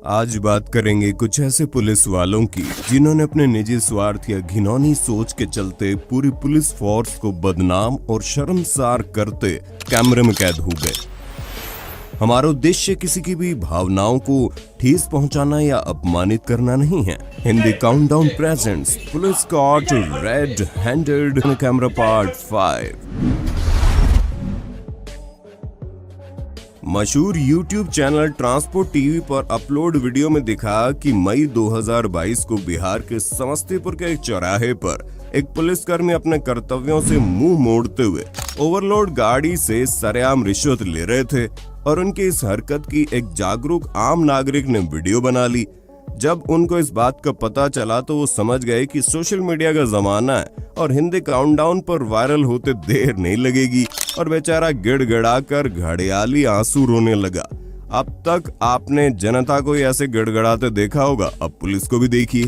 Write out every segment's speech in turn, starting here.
आज बात करेंगे कुछ ऐसे पुलिस वालों की जिन्होंने अपने निजी स्वार्थ या घिनौनी सोच के चलते पूरी पुलिस फोर्स को बदनाम और शर्मसार करते कैमरे में कैद हो गए। हमारा उद्देश्य किसी की भी भावनाओं को ठेस पहुंचाना या अपमानित करना नहीं है। Hindi countdown presents police cot red handed camera part 5। मशहूर YouTube चैनल ट्रांसपोर्ट टीवी पर अपलोड वीडियो में दिखा कि मई 2022 को बिहार के समस्तीपुर के एक चौराहे पर एक पुलिसकर्मी अपने कर्तव्यों से मुंह मोड़ते हुए ओवरलोड गाड़ी से सरेआम रिश्वत ले रहे थे और उनकी इस हरकत की एक जागरूक आम नागरिक ने वीडियो बना ली। जब उनको इस बात का पता चला तो वो समझ गए कि सोशल मीडिया का जमाना है और हिंदी काउंटडाउन पर वायरल होते देर नहीं लगेगी और बेचारा गिड़गिड़ाकर घड़ियाली आंसू रोने लगा। अब तक आपने जनता को ऐसे गिड़गिड़ाते देखा होगा, अब पुलिस को भी देखिए।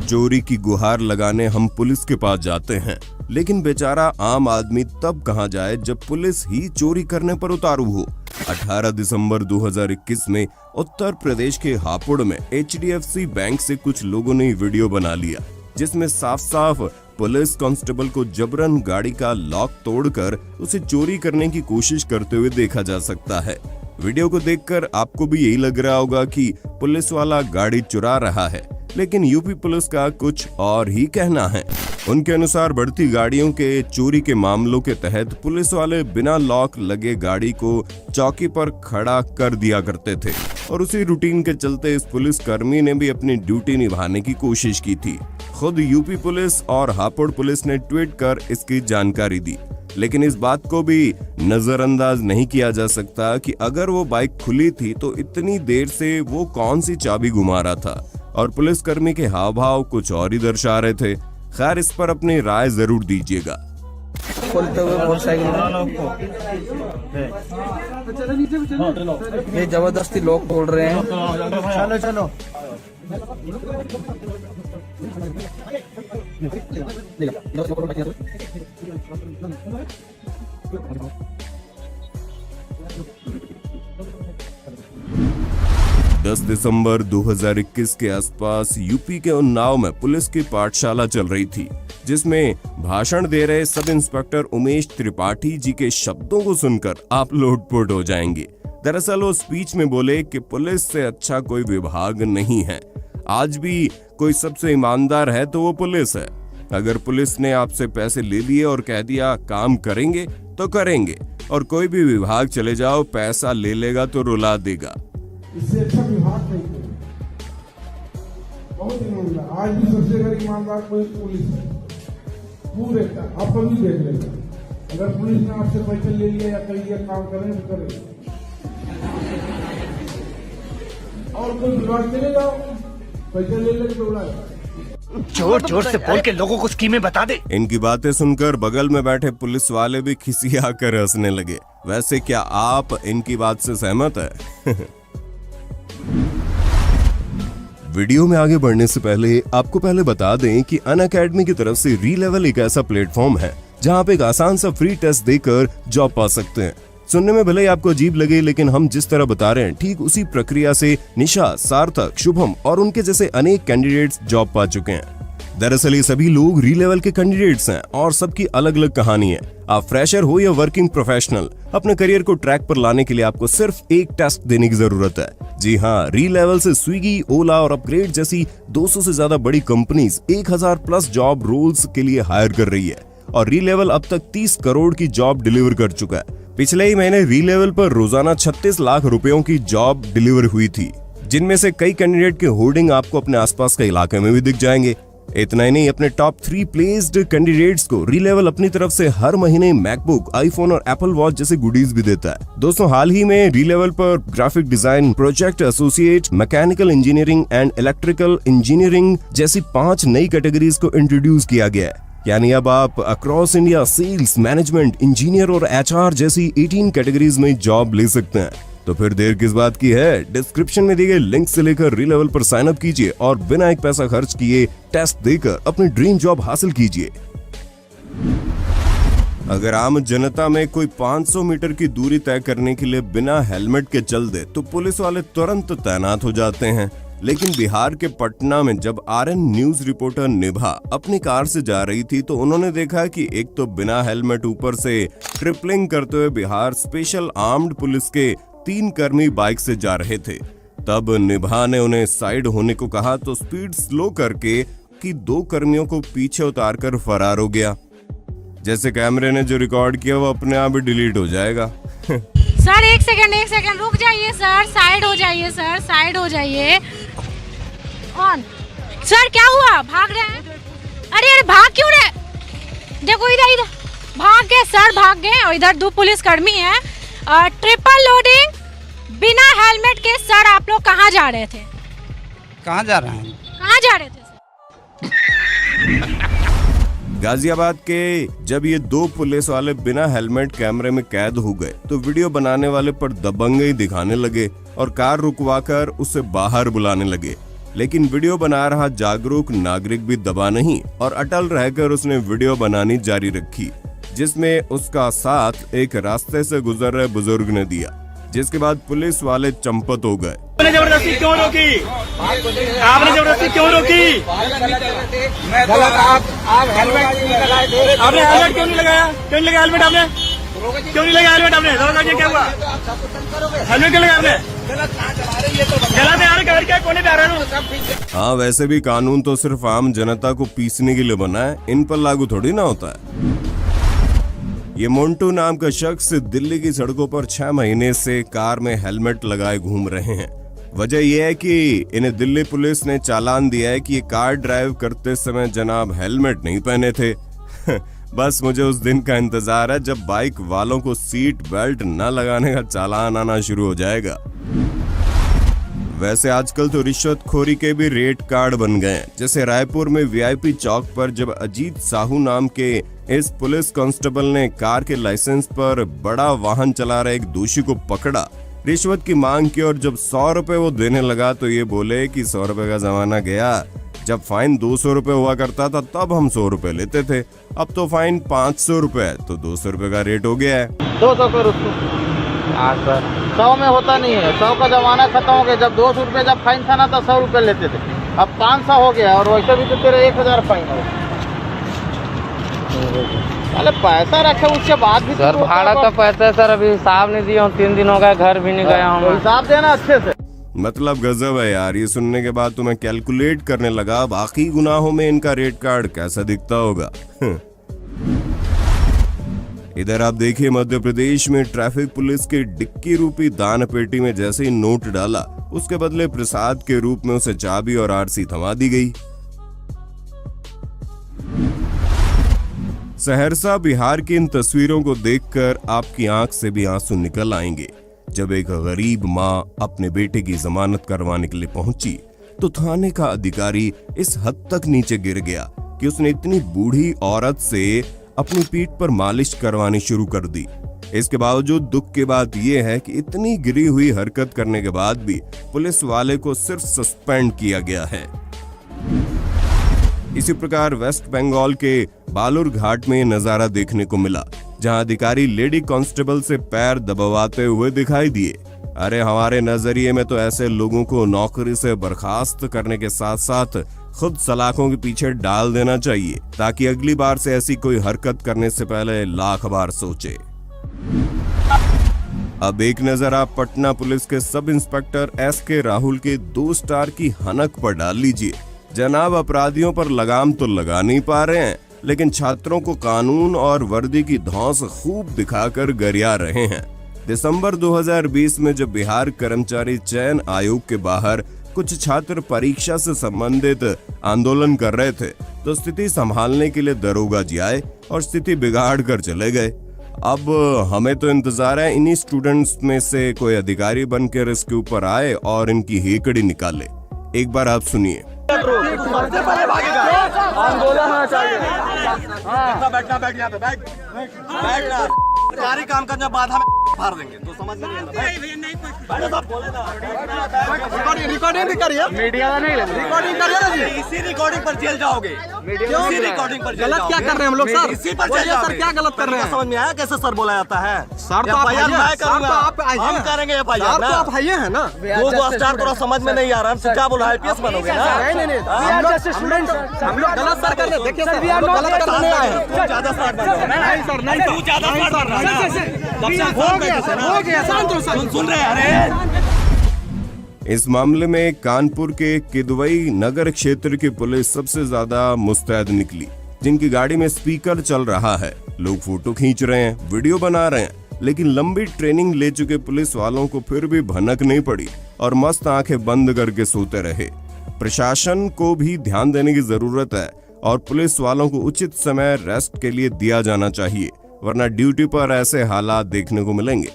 चोरी की गुहार लगाने हम पुलिस के पास जाते हैं, लेकिन बेचारा आम आदमी तब कहां जाए जब पुलिस ही चोरी करने पर उतारू हो। 18 दिसंबर 2021 में उत्तर प्रदेश के हापुड़ में HDFC बैंक से कुछ लोगों ने वीडियो बना लिया, जिसमें साफ साफ पुलिस कांस्टेबल को जबरन गाड़ी का लॉक तोड़कर उसे चोरी करने की कोशिश करते हुए देखा जा सकता है। वीडियो को देखकर आपको भी यही लग रहा होगा कि पुलिस वाला गाड़ी चुरा रहा है, लेकिन यूपी पुलिस का कुछ और ही कहना है। उनके अनुसार बढ़ती गाड़ियों के चोरी के मामलों के तहत पुलिस वाले बिना लॉक लगे गाड़ी को चौकी पर खड़ा कर दिया करते थे और उसी रूटीन के चलते इस पुलिस कर्मी ने भी अपनी ड्यूटी निभाने की कोशिश की थी। खुद यूपी पुलिस और हापुड़ पुलिस ने ट्वीट कर इसकी जानकारी दी, लेकिन इस बात को भी नजरअंदाज नहीं किया जा सकता कि अगर वो बाइक खुली थी तो इतनी देर से वो कौन सी चाबी घुमा रहा था और पुलिसकर्मी के हाव भाव कुछ और ही दर्शा रहे थे। खैर, इस पर अपनी राय जरूर दीजिएगा। खोलते हुए मोटरसाइकिल ये जबरदस्ती लोग तोड़ रहे हैं। चलो चलो 10 दिसंबर 2021 के आसपास यूपी के उन्नाव में पुलिस की पाठशाला चल रही थी, जिसमें भाषण दे रहे सब इंस्पेक्टर उमेश त्रिपाठी जी के शब्दों को सुनकर आप लोटपोट हो जाएंगे। दरअसल वो स्पीच में बोले कि पुलिस से अच्छा कोई विभाग नहीं है। आज भी कोई सबसे ईमानदार है तो वो पुलिस है। अगर पुलिस ने आपसे पैसे ले लिए और कह दिया काम करेंगे तो करेंगे, और कोई भी विभाग चले जाओ पैसा ले लेगा तो रुला देगा। इससे अच्छा विभाग नहीं है। बहुत ईमानदार, आज भी सबसे अगर ईमानदार कोई पुलिस है पूरे का, आप कभी देख लेगा। अगर पुलिस ने आपसे पैसे ले लिया या कहीं दिया काम करें तो करें, और कोई विभाग चले जाओ पैसे ले लेके उड़ाए। जोर जोर से बोल के लोगों को स्कीमें बता दे। इनकी बातें सुनकर बगल में बैठे पुलिस वाले भी खिसियाकर हंसने लगे। वैसे क्या आप इनकी बात से सहमत है? वीडियो में आगे बढ़ने से पहले आपको पहले बता दें कि अनअकैडमी की तरफ से रीलेवल एक ऐसा प्लेटफॉर्म है जहां आप एक आसान सा फ्री टेस्ट देकर जॉब पा सकते हैं। सुनने में भले ही आपको अजीब लगे, लेकिन हम जिस तरह बता रहे हैं ठीक उसी प्रक्रिया से निशा, सार्थक, शुभम और उनके जैसे अनेक कैंडिडेट्स जॉब पा चुके हैं। दरअसल ये सभी लोग रीलेवल के कैंडिडेट्स हैं और सबकी अलग अलग कहानी है। आप फ्रेशर हो या वर्किंग प्रोफेशनल, अपने करियर को ट्रैक पर लाने के लिए आपको सिर्फ एक टेस्ट देने की जरूरत है। जी हाँ, रीलेवल से स्विगी, ओला और अपग्रेड जैसी 200 से ज्यादा बड़ी कंपनीज 1000 प्लस जॉब रोल्स के लिए हायर कर रही है और रीलेवल अब तक 30 करोड़ की जॉब डिलीवर कर चुका है। पिछले ही महीने रीलेवल पर रोजाना 36 लाख रुपयों की जॉब डिलीवर हुई थी, जिनमें से कई कैंडिडेट के होर्डिंग आपको अपने आसपास के इलाके में भी दिख जाएंगे। इतना ही नहीं, अपने टॉप 3 प्लेस्ड कैंडिडेट्स को रीलेवल अपनी तरफ से हर महीने मैकबुक, आईफोन और एप्पल वॉच जैसे गुडीज भी देता है। दोस्तों, हाल ही में रीलेवल पर graphic design, project associate, mechanical engineering and electrical engineering जैसी 5 नई कैटेगरीज को इंट्रोड्यूस किया गया है। यानी अब आप across India sales, management, engineer और HR जैसी 18 कैटेगरीज में जॉब ले सकते हैं। तो फिर देर किस बात की है, डिस्क्रिप्शन में दिए गए लिंक से लेकर रीलेवल पर साइन अप कीजिए और बिना एक पैसा खर्च किए टेस्ट देकर अपनी ड्रीम जॉब हासिल कीजिए। अगर आम जनता में कोई 500 मीटर की दूरी तय करने के लिए बिना हेलमेट के चल दे तो पुलिस वाले तुरंत तैनात हो जाते हैं। लेकिन बिहार के पटना में जब आरएन न्यूज रिपोर्टर निभा अपनी कार से जा रही थी तो उन्होंने देखा कि एक तो बिना हेलमेट ऊपर से ट्रिपलिंग करते हुए बिहार स्पेशल आर्म्ड पुलिस के 3 कर्मी बाइक से जा रहे थे। तब निभा ने उन्हें साइड होने को कहा तो स्पीड स्लो करके कि 2 कर्मियों को पीछे उतारकर फरार हो गया। जैसे कैमरे ने जो रिकॉर्ड किया वो अपने आप ही डिलीट हो जाएगा। सर एक सेकंड रुक जाइए सर, साइड हो जाइए सर, साइड हो जाइए। ऑन सर, क्या हुआ? भाग रहे हैं? अरे भाग क्यों रहे? देखो इधर भाग गए सर, भाग गए। और इधर 2 पुलिस कर्मी है। ट्रिपल लोडिंग बिना हेलमेट के। सर आप लोग कहाँ जा रहे थे? कहाँ जा रहे हैं? कहाँ जा रहे थे सर? गाजियाबाद के जब ये 2 पुलिस वाले बिना हेलमेट कैमरे में कैद हो गए तो वीडियो बनाने वाले पर दबंगई दिखाने लगे और कार रुकवाकर उसे बाहर बुलाने लगे। लेकिन वीडियो बना रहा जागरूक नागरिक भी दबा नहीं और अटल रहकर उसने वीडियो बनानी जारी रखी, जिसमें उसका साथ एक रास्ते से गुजर रहे बुजुर्ग ने दिया, जिसके बाद पुलिस वाले चंपत हो गए। आपने जबरदस्ती क्यों रोकी? आपने जबरदस्ती क्यों रोकी? आप हेलमेट क्यों नहीं लगाए थे? आपने हेलमेट क्यों नहीं लगाया? क्यों नहीं लगाया हेलमेट? आपने क्यों नहीं लगाया हेलमेट? आपने क्या हुआ? हेलमेट क्यों लगाया आपने? गलत है यार, क्या कोने पे आ रहे हो? हाँ, वैसे भी कानून तो सिर्फ आम जनता को पीसने के लिए बना है, इन पर लागू थोड़ी ना होता है। ये मोन्टू नाम का शख्स दिल्ली की सड़कों पर 6 महीने से कार में हेलमेट लगाए घूम रहे हैं। वजह यह है कि इन्हें दिल्ली पुलिस ने चालान दिया है कि ये कार ड्राइव करते समय जनाब हेलमेट नहीं पहने थे। बस मुझे उस दिन का इंतजार है जब बाइक वालों को सीट बेल्ट न लगाने का चालान आना शुरू हो जाएगा। वैसे आजकल तो रिश्वतखोरी के भी रेट कार्ड बन गए हैं। जैसे रायपुर में वीआईपी चौक पर जब अजीत साहू नाम के इस पुलिस कांस्टेबल ने कार के लाइसेंस पर बड़ा वाहन चला रहे एक दोषी को पकड़ा, रिश्वत की मांग की और जब 100 रुपए वो देने लगा तो ये बोले कि 100 रुपए का जमाना गया। जब फाइन 200 रुपए हुआ करता था तब हम 100 रुपए लेते थे, अब तो फाइन 500 रुपए है तो 200 रुपए का रेट हो गया है। 200 कर उसको। हाँ सर, 100 में होता नहीं है, 100 का जमाना खत्म हो गया। जब 200 रुपए जब फाइन था ना तो 100 रुपए लेते थे, अब 500 हो गया और वैसे भी तो तेरे 1000 फाइन हो। अरे पैसा रखे उसके बाद भी सर भाड़ा का पैसा सर अभी हिसाब नहीं दिया हूँ, 3 दिन हो गए, घर भी नहीं गया हूँ। हिसाब देना अच्छे से। मतलब गजब है यार। ये सुनने के बाद तो मैं कैलकुलेट करने लगा बाकी गुनाहों में इनका रेट कार्ड कैसा दिखता होगा। इधर आप देखिए मध्य प्रदेश में ट्रैफिक पुलिस के डिक्की रूपी दान पेटी में जैसे ही नोट डाला उसके बदले प्रसाद के रूप में उसे चाबी और आरसी थमा दी गई। सहरसा बिहार की इन तस्वीरों को देखकर आपकी आंख से भी आंसू निकल आएंगे। जब एक गरीब मां अपने बेटे की जमानत करवाने के लिए पहुंची तो थाने का अधिकारी इस हद तक नीचे गिर गया कि उसने इतनी बूढ़ी औरत से अपनी पीठ पर मालिश करवानी शुरू कर दी। इसके बावजूद दुख की बात यह है कि इतनी गिरी हुई हरकत करने के बाद भी पुलिस वाले को सिर्फ सस्पेंड किया गया है। इसी प्रकार वेस्ट बंगाल के बालूर घाट में नजारा देखने को मिला, जहां अधिकारी लेडी कांस्टेबल से पैर दबाते हुए दिखाई दिए। अरे हमारे नजरिए में तो ऐसे लोगों को नौकरी से बर्खास्त करने के साथ साथ खुद सलाखों के पीछे डाल देना चाहिए, ताकि अगली बार से ऐसी कोई हरकत करने से पहले लाख बार सोचे। अब एक नजर आप पटना पुलिस के सब इंस्पेक्टर SK राहुल के 2 स्टार की हनक पर डाल लीजिए। जनाब अपराधियों पर लगाम तो लगा नहीं पा रहे हैं, लेकिन छात्रों को कानून और वर्दी की धौंस खूब दिखाकर गरिया रहे हैं। दिसंबर 2020 में जब बिहार कर्मचारी चयन आयोग के बाहर कुछ छात्र परीक्षा से संबंधित आंदोलन कर रहे थे तो स्थिति संभालने के लिए दरोगा जी आए और स्थिति बिगाड़ कर चले गए। अब हमें तो इंतजार है इन्हीं स्टूडेंट्स में से कोई अधिकारी बनकर इसके ऊपर आए और इनकी हेकड़ी निकाले। एक बार आप सुनिए। बैठना बैठ यहाँ पे बैठ काम करना बाधा में फाड़ देंगे तो समझ में नहीं आ रहा। रिकॉर्डिंग भी करिए, मीडिया नहीं रिकॉर्डिंग करिए ना जी, इसी रिकॉर्डिंग पर जेल जाओगे। इसी रिकॉर्डिंग पर गलत क्या कर रहे हैं हम लोग सर? इसी पर जेल सर क्या गलत कर रहे हैं? समझ में आया कैसे सर बोला जाता है? सर तो मैं करूंगा, हम करेंगे एफआईआर ना, आप आइए है ना। वो स्टार थोड़ा समझ में नहीं आ रहा है, क्या बोला आईपीएस बनोगे ना? नहीं हम लोग गलत सर कर रहे हैं। देखिए सर गलत कर रहे हैं, ज्यादा स्मार्ट नहीं सर, नहीं तू ज्यादा स्मार्ट सुन रहे हैं। अरे इस मामले में कानपुर के किदवई नगर क्षेत्र की पुलिस सबसे ज्यादा मुस्तैद निकली, जिनकी गाड़ी में स्पीकर चल रहा है, लोग फोटो खींच रहे हैं, वीडियो बना रहे हैं, लेकिन लंबी ट्रेनिंग ले चुके पुलिस वालों को फिर भी भनक नहीं पड़ी और मस्त आंखें बंद करके सोते रहे। प्रशासन को भी ध्यान देने की जरूरत है और पुलिस वालों को उचित समय रेस्ट के लिए दिया जाना चाहिए, वरना ड्यूटी पर ऐसे हालात देखने को मिलेंगे।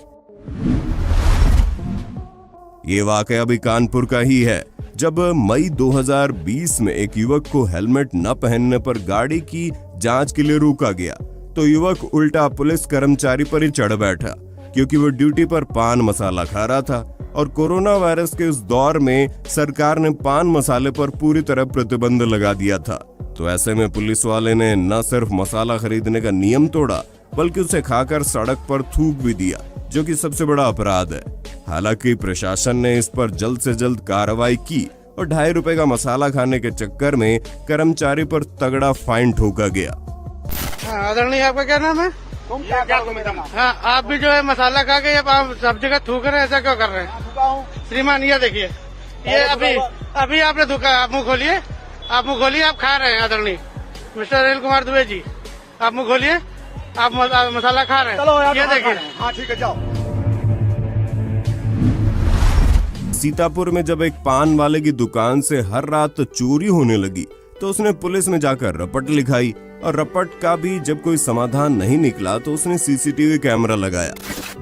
ये वाकया भी कानपुर का ही है, जब मई 2020 में एक युवक को हेलमेट न पहनने पर गाड़ी की जांच के लिए रोका गया, तो युवक उल्टा पुलिस कर्मचारी पर ही चढ़ बैठा, क्योंकि वो ड्यूटी पर पान मसाला खा रहा था और कोरोना वायरस के उस दौर में सरकार ने पान मसाले पर पूरी तरह प्रतिबंध लगा दिया था। तो ऐसे में पुलिस वाले ने न सिर्फ मसाला खरीदने का नियम तोड़ा, बल्कि उसे खाकर सड़क पर थूक भी दिया, जो कि सबसे बड़ा अपराध है। हालांकि प्रशासन ने इस पर जल्द से जल्द कार्रवाई की और 2.5 रुपए का मसाला खाने के चक्कर में कर्मचारी पर तगड़ा फाइन ठोका गया। आदरणीय, आपका क्या नाम है? हाँ, आप भी जो है मसाला खा के आप सब जगह थूक रहे हैं, ऐसा क्यों कर रहे हैं? श्रीमान ये देखिए, ये अभी आपने थूका, आप मुँह खोलिए, आप मुँह खोलिए, आप खा रहे हैं। आदरणीय मिस्टर अनिल कुमार दुबे जी, आप मुँह खोलिए, आप मसाला खा रहे हैं, ये देखिए। हाँ ठीक है, जाओ। सीतापुर में जब एक पान वाले की दुकान से हर रात चोरी होने लगी, तो उसने पुलिस में जाकर रपट लिखाई और रपट का भी जब कोई समाधान नहीं निकला तो उसने सीसीटीवी कैमरा लगाया,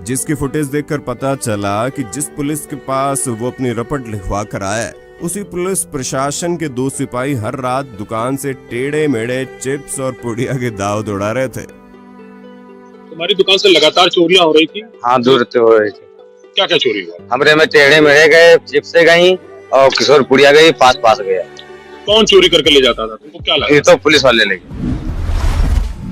जिसकी फुटेज देखकर पता चला कि जिस पुलिस के पास वो अपनी रपट लिखवा कर आया, उसी पुलिस प्रशासन के 2 सिपाही हर रात दुकान से टेढ़े मेढ़े चिप्स और पुड़िया के दाव दौड़ा रहे थे। तुम्हारी दुकान से लगातार चोरियां हो रही थी? हाँ, दूर से हो रही थी। क्या क्या चोरी हुआ? हमरे में टेढ़े मेढ़े गए, चिप्स से गई और किशोर पुड़िया गई, पास गया। कौन चोरी करके ले जाता था? तुमको क्या लगा? ये तो पुलिस वाले ले गए।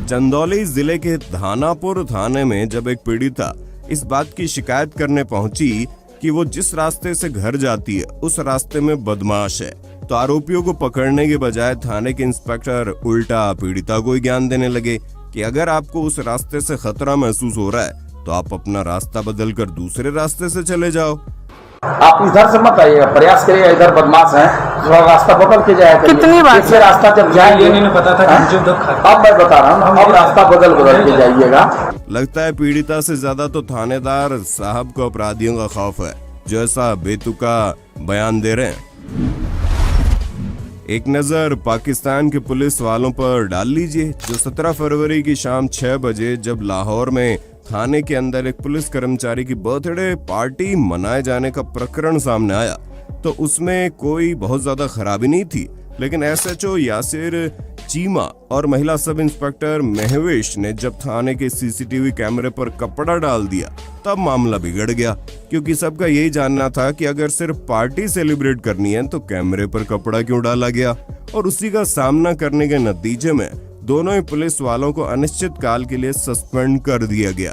चंदौली जिले के धानापुर थाने में जब एक पीड़िता इस बात की शिकायत करने पहुंची कि वो जिस रास्ते से घर जाती है उस रास्ते में बदमाश है, तो आरोपियों को पकड़ने के बजाय थाने के इंस्पेक्टर उल्टा पीड़िता को ज्ञान देने लगे कि अगर आपको उस रास्ते से खतरा महसूस हो रहा है तो आप अपना रास्ता बदलकर दूसरे रास्ते से चले जाओ। आप इधर से मत आइएगा, प्रयास करिएगा, इधर बदमाश है, थोड़ा रास्ता बदल के जाएगा। कितनी बार से रास्ता जब जाएंगे नहीं पता था कि जो अब मैं बता रहा हूँ, अब रास्ता बदल के जाइएगा। लगता है पीड़िता से ज्यादा तो थानेदार साहब को अपराधियों का खौफ है, जो ऐसा बेतुका बयान दे रहे हैं। एक नजर पाकिस्तान के पुलिस वालों पर डाल लीजिए, जो 17 फरवरी की शाम 6 बजे जब लाहौर में थाने के अंदर एक पुलिस कर्मचारी की बर्थडे पार्टी मनाए जाने का प्रकरण सामने आया, तो उसमें कोई बहुत ज्यादा खराबी नहीं थी, लेकिन एसएचओ यासिर चीमा और महिला सब इंस्पेक्टर महवेश ने जब थाने के सीसीटीवी कैमरे पर कपड़ा डाल दिया, तब मामला बिगड़ गया, क्योंकि सबका यही जानना था कि अगर सिर्फ पार्टी सेलिब्रेट करनी है तो कैमरे पर कपड़ा क्यों डाला गया, और उसी का सामना करने के नतीजे में दोनों ही पुलिस वालों को अनिश्चित काल के लिए सस्पेंड कर दिया गया।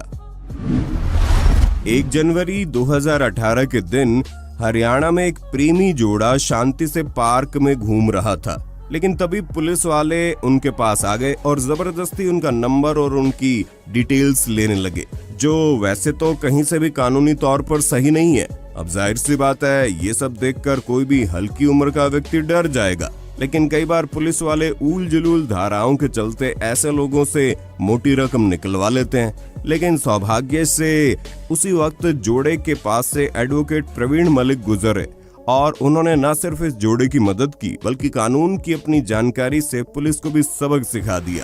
1 जनवरी 2018 के दिन हरियाणा में एक प्रेमी जोड़ा शांति से पार्क में घूम रहा था, लेकिन तभी पुलिस वाले उनके पास आ गए और जबरदस्ती उनका नंबर और उनकी डिटेल्स लेने लगे, जो वैसे तो कहीं से भी कानूनी तौर पर सही नहीं है। अब जाहिर सी बात है, ये सब देखकर कोई भी हल्की उम्र का व्यक्ति डर जाएगा, लेकिन कई बार पुलिस वाले ऊल जुलूल धाराओं के चलते ऐसे लोगों से मोटी रकम निकलवा लेते हैं। लेकिन सौभाग्य से उसी वक्त जोड़े के पास से एडवोकेट प्रवीण मलिक गुजरे और उन्होंने न सिर्फ इस जोड़े की मदद की, बल्कि कानून की अपनी जानकारी से पुलिस को भी सबक सिखा दिया।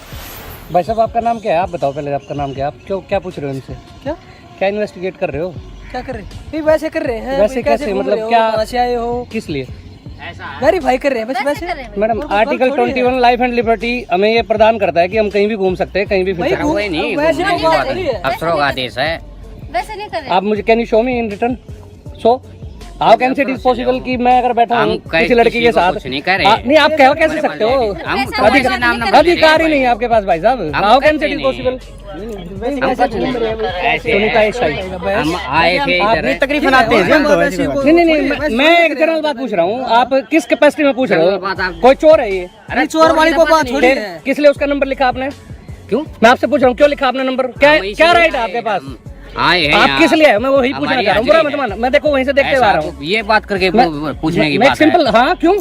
भाई साहब, आपका नाम क्या है? आप बताओ पहले, आपका नाम क्या है? आप क्या पूछ रहे हो इनसे? क्या इन्वेस्टिगेट कर रहे हो? क्या कर रहे हैं? वैसे कर रहे हैं। वैसे कैसे? मतलब क्या से आए हो? किस लिए? वेरीफाई कर रहे हैं बस वैसे। Madam, article 21 life and liberty हमें ये प्रदान करता है कि हम कहीं भी घूम सकते हैं, कहीं भी फिर सकते हैं। वैसे अफसरों का आदेश है, वैसे नहीं कर रहे। आप मुझे can you show me in return? So how can it is possible कि मैं अगर बैठा हूँ किसी लड़की के साथ नहीं कर रहे। नहीं आप कह कैसे सकते हो? अधिकार ही नहीं है आपके पास भाई साहब। How can it is possible? Sunita आए तकरीबन आते हैं। नहीं मैं एक जनरल बात पूछ रहा हूँ, आप किस कैपेसिटी में पूछ रहे हो? कोई चोर है ये? अरे चोर वाली को बात थोड़ी है। किस लिए उसका नंबर लिखा आपने? क्यों? मैं आपसे पूछ रहा हूँ क्यों लिखा आपने नंबर? क्या राइट है आपके पास? आए हैं आप किस लिए? मैं वही पूछना चाह रहा हूँ। मैं देखो वहीं से देखते हुए आ रहा हूँ। ये बात करके पूछने की बात सिंपल। हाँ क्यों?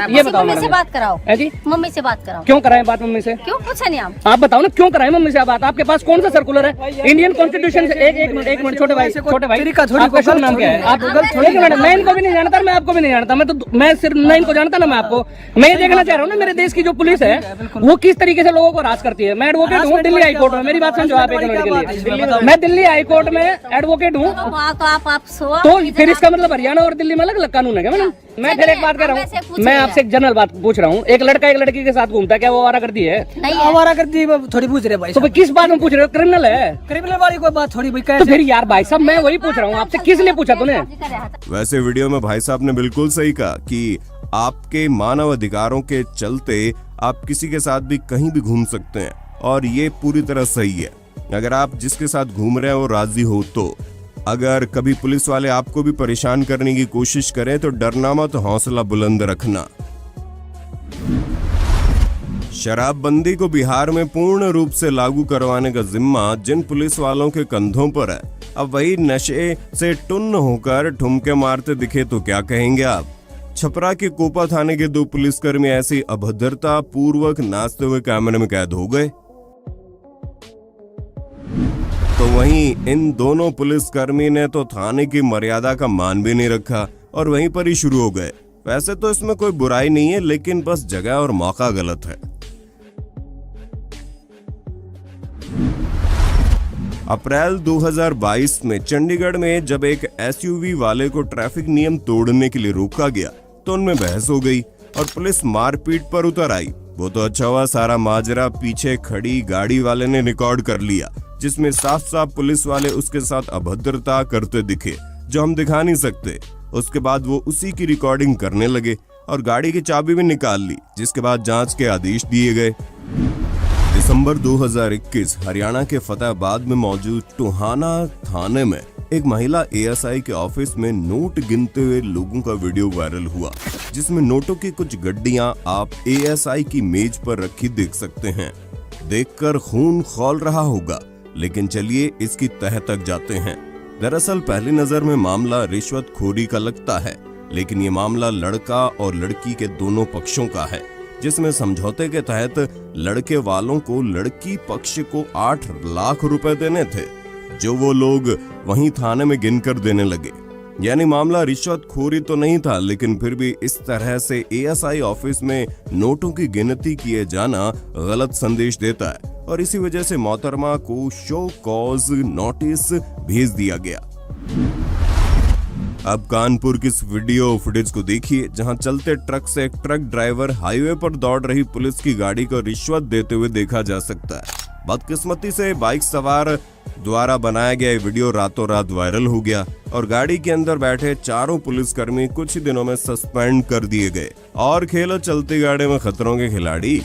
ये बताओ। मम्मी से बात कराओ जी, मम्मी से बात कराओ। क्यों कराएं बात मम्मी से? क्यों पूछा नहीं आप बताओ ना, क्यों कराएं मम्मी से बात? आपके पास कौन सा सर्कुलर है? इंडियन कॉन्स्टिट्यूशन से एक मिनट छोटे भाई आपका शुभ नाम क्या है? आप मैं इनको भी नहीं जानता, मैं आपको भी नहीं जानता। मैं सिर्फ मैं इनको जानता ना, मैं आपको मैं ये देखना चाह रहा हूँ ना मेरे देश की जो पुलिस है वो किस तरीके से लोगों को राज करती है। मैं एडवोकेट हूँ दिल्ली हाईकोर्ट में। मेरी बात समझो आप एक मिनट के लिए। मैं दिल्ली हाईकोर्ट में एडवोकेट हूँ। तो फिर इसका मतलब हरियाणा और दिल्ली में अलग अलग कानून है क्या मैडम? मैं फिर एक बात कर रहा हूँ, मैं आपसे एक जनरल बात पूछ रहा हूँ। एक लड़का एक लड़की के साथ घूमता है, क्या वो आवारागर्दी है? आवारागर्दी थोड़ी पूछ रहे भाई। तो किस बात में पूछ रहे हो? क्रिमिनल है? क्रिमिनल वाली कोई बात थोड़ी। तो फिर यार भाई साहब मैं वही पूछ रहा हूँ आपसे, किस लिए पूछा तूने? वैसे वीडियो में भाई साहब ने बिल्कुल सही कहा कि आपके मानव अधिकारों के चलते आप किसी के साथ भी कहीं भी घूम सकते हैं, और ये पूरी तरह सही है अगर आप जिसके साथ घूम रहे हैं वो राजी हो तो। अगर कभी पुलिस वाले आपको भी परेशान करने की कोशिश करें तो डरना मत, हौसला बुलंद रखना। शराबबंदी को बिहार में पूर्ण रूप से लागू करवाने का जिम्मा जिन पुलिस वालों के कंधों पर है, अब वही नशे से टुन्न होकर ठुमके मारते दिखे तो क्या कहेंगे आप? छपरा के कोपा थाने के 2 पुलिसकर्मी ऐसी अभद्रता पूर्वक नाचते हुए कैमरे में कैद हो गए। तो वहीं इन दोनों पुलिसकर्मी ने तो थाने की मर्यादा का मान भी नहीं रखा और वहीं पर ही शुरू हो गए। वैसे तो इसमें कोई बुराई नहीं है, लेकिन बस जगह और मौका गलत है। अप्रैल 2022 में चंडीगढ़ में जब एक एसयूवी वाले को ट्रैफिक नियम तोड़ने के लिए रोका गया तो उनमें बहस हो गई और पुलिस मारपीट पर उतर आई। वो तो अच्छा हुआ सारा माजरा पीछे खड़ी गाड़ी वाले ने रिकॉर्ड कर लिया, जिसमें साफ साफ पुलिस वाले उसके साथ अभद्रता करते दिखे जो हम दिखा नहीं सकते। उसके बाद वो उसी की रिकॉर्डिंग करने लगे और गाड़ी की चाबी भी निकाल ली, जिसके बाद जांच के आदेश दिए गए। दिसंबर 2021 हरियाणा के फतेहाबाद में मौजूद टोहाना थाने में एक महिला एएसआई के ऑफिस में नोट गिनते हुए लोगों का वीडियो वायरल हुआ, जिसमें नोटों की कुछ गड्डियां आप एएसआई की मेज पर रखी देख सकते हैं। देखकर खून खौल रहा होगा, लेकिन चलिए इसकी तह तक जाते हैं। दरअसल पहली नजर में मामला रिश्वतखोरी का लगता है, लेकिन ये मामला लड़का और लड़की के दोनों पक्षों का है, जिसमें समझौते के तहत लड़के वालों को लड़की पक्ष को 8 लाख रुपए देने थे, जो वो लोग वहीं थाने में गिनकर देने लगे। यानी मामला रिश्वतखोरी तो नहीं था, लेकिन फिर भी इस तरह से एएसआई ऑफिस में नोटों की गिनती किए जाना गलत संदेश देता है और इसी वजह से मोहतरमा को शो कॉज नोटिस भेज दिया गया। अब कानपुर की इस वीडियो फुटेज को देखिए, जहां चलते ट्रक से एक ट्रक ड्राइवर हाईवे पर दौड़ रही पुलिस की गाड़ी को रिश्वत देते हुए देखा जा सकता है। बदकिस्मती से बाइक सवार द्वारा बनाया गया ये वीडियो रातों रात वायरल हो गया और गाड़ी के अंदर बैठे चारों पुलिसकर्मी कुछ ही दिनों में सस्पेंड कर दिए गए। और खेलो चलती गाड़ी में खतरों के खिलाड़ी।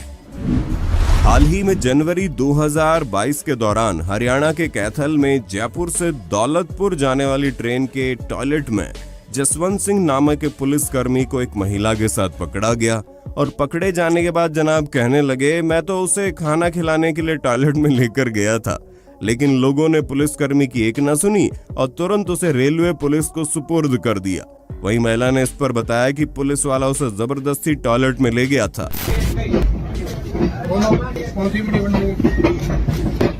हाल ही में जनवरी 2022 के दौरान हरियाणा के कैथल में जयपुर से दौलतपुर जाने वाली ट्रेन के टॉयलेट में जसवंत सिंह नामक एक पुलिसकर्मी को एक महिला के साथ पकड़ा गया और पकड़े जाने के बाद जनाब कहने लगे, मैं तो उसे खाना खिलाने के लिए टॉयलेट में लेकर गया था, लेकिन लोगों ने पुलिसकर्मी की एक न सुनी और तुरंत उसे रेलवे पुलिस को सुपुर्द कर दिया। वहीं महिला ने इस पर बताया कि पुलिस वाला उसे जबरदस्ती टॉयलेट में ले गया था।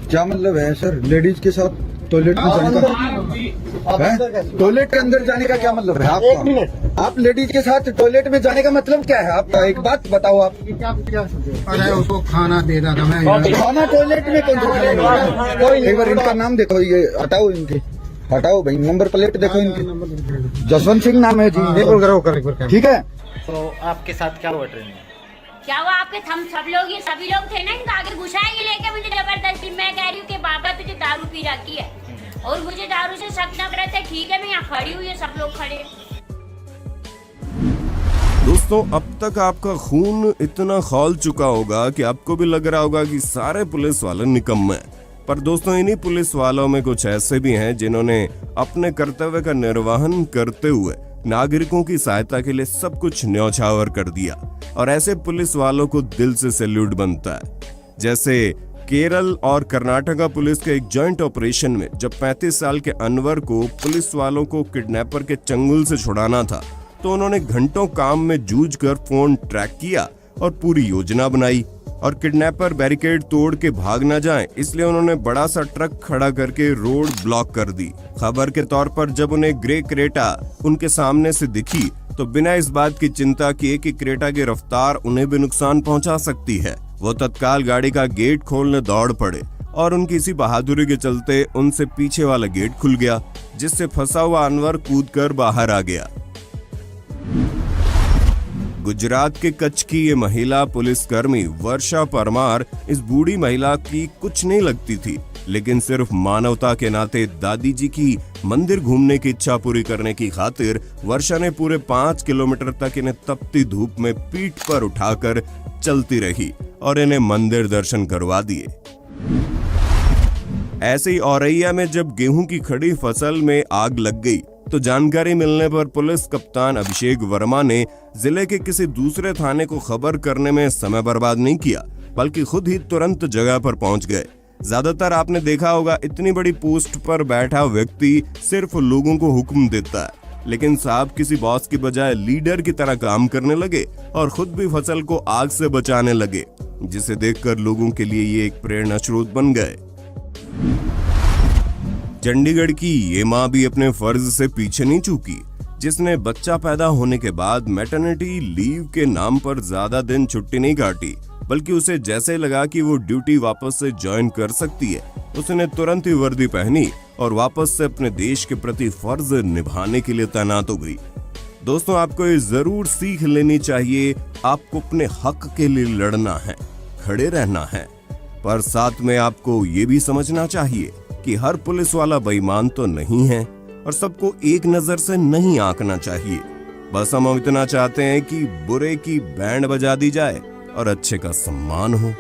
क्या मतलब है सर, लेडीज के साथ टॉयलेट में जाने का? टॉयलेट के अंदर जाने का क्या मतलब है आपका? आप लेडीज के साथ टॉयलेट में जाने का मतलब क्या है आपका? एक बात बताओ आप। अरे उसको खाना दे रहा था मैं। खाना टॉयलेट में कौन सा? एक बार इनका नाम देखो, ये हटाओ, इनके हटाओ भाई, नंबर प्लेट देखो इनकी। जसवंत सिंह नाम है जी, ठीक है। तो आपके साथ क्या हुआ ट्रेन में? क्या हुआ आपके? हम सब लोग, ये सभी लोग थे ना, इनका आगे घुसाएंगे लेके मुझे जबरदस्ती। मैं कह रही हूँ कि बाबा तुझे दारू पी रखी है, और मुझे दारू से शक लग रहा था। ठीक है, मैं यहाँ खड़ी हुई है, सब लोग खड़े। दोस्तों, अब तक आपका खून इतना खौल चुका होगा कि आपको भी लग रहा होगा कि सारे पुलिस वाले निकम्मे हैं। पर दोस्तों, इन्हीं पुलिस वालों में कुछ ऐसे भी हैं जिन्होंने अपने कर्तव्य का निर्वहन करते हुए नागरिकों की सहायता के लिए सब कुछ न्यौछावर कर दिया। और ऐसे पुलिस वालों को दिल से सैल्यूट बनता है। जैसे केरल और कर्नाटका पुलिस के एक जॉइंट ऑपरेशन में जब 35 साल के अनवर को पुलिस वालों को किडनैपर के चंगुल से छुड़ाना था, तो उन्होंने घंटों काम में जूझकर फोन ट्रैक किया और पूरी योजना बनाई। और किडनैपर बैरिकेड तोड़ के भाग न जाएं, इसलिए उन्होंने बड़ा सा ट्रक खड़ा करके रोड ब्लॉक कर दी। खबर के तौर पर जब उन्हें ग्रे क्रेटा उनके सामने से दिखी, तो बिना इस बात की चिंता किए कि क्रेटा की रफ्तार उन्हें भी नुकसान पहुंचा सकती है, वो तत्काल गाड़ी का गेट खोलने दौड़ पड़े। और उनकी इसी बहादुरी के चलते उनसे पीछे वाला गेट खुल गया, जिससे फंसा हुआ अनवर कूदकर बाहर आ गया। गुजरात के कच्छ की ये महिला पुलिसकर्मी वर्षा परमार इस बूढ़ी महिला की कुछ नहीं लगती थी, लेकिन सिर्फ मानवता के नाते दादी जी की मंदिर घूमने की इच्छा पूरी करने की खातिर वर्षा ने पूरे 5 किलोमीटर तक इन्हें तपती धूप में पीठ पर उठाकर चलती रही और इन्हें मंदिर दर्शन करवा दिए। ऐसे ही औरैया में जब गेहूं की खड़ी फसल में आग लग गई, तो जानकारी मिलने पर पुलिस कप्तान अभिषेक वर्मा ने जिले के किसी दूसरे थाने को खबर करने में समय बर्बाद नहीं किया, बल्कि खुद ही तुरंत जगह पर पहुंच गए। ज्यादातर आपने देखा होगा, इतनी बड़ी पोस्ट पर बैठा व्यक्ति सिर्फ लोगों को हुक्म देता है, लेकिन साहब किसी बॉस की बजाय लीडर की तरह काम करने लगे और खुद भी फसल को आग से बचाने लगे, जिसे देखकर लोगों के लिए ये एक प्रेरणा स्रोत बन गए। चंडीगढ़ की ये माँ भी अपने फर्ज से पीछे नहीं चूकी, जिसने बच्चा पैदा होने के बाद मैटरनिटी लीव के नाम पर ज्यादा दिन छुट्टी नहीं काटी, बल्कि उसे जैसे लगा कि वो ड्यूटी वापस से ज्वाइन कर सकती है, उसने तुरंत ही वर्दी पहनी और वापस से अपने देश के प्रति फर्ज निभाने के लिए तैनात हो गई। दोस्तों, आपको ये जरूर सीख लेनी चाहिए, आपको अपने हक के लिए लड़ना है, खड़े रहना है, पर साथ में आपको ये भी समझना चाहिए कि हर पुलिस वाला बेईमान तो नहीं है और सबको एक नजर से नहीं आंकना चाहिए। बस हम इतना चाहते हैं कि बुरे की बैंड बजा दी जाए और अच्छे का सम्मान हो।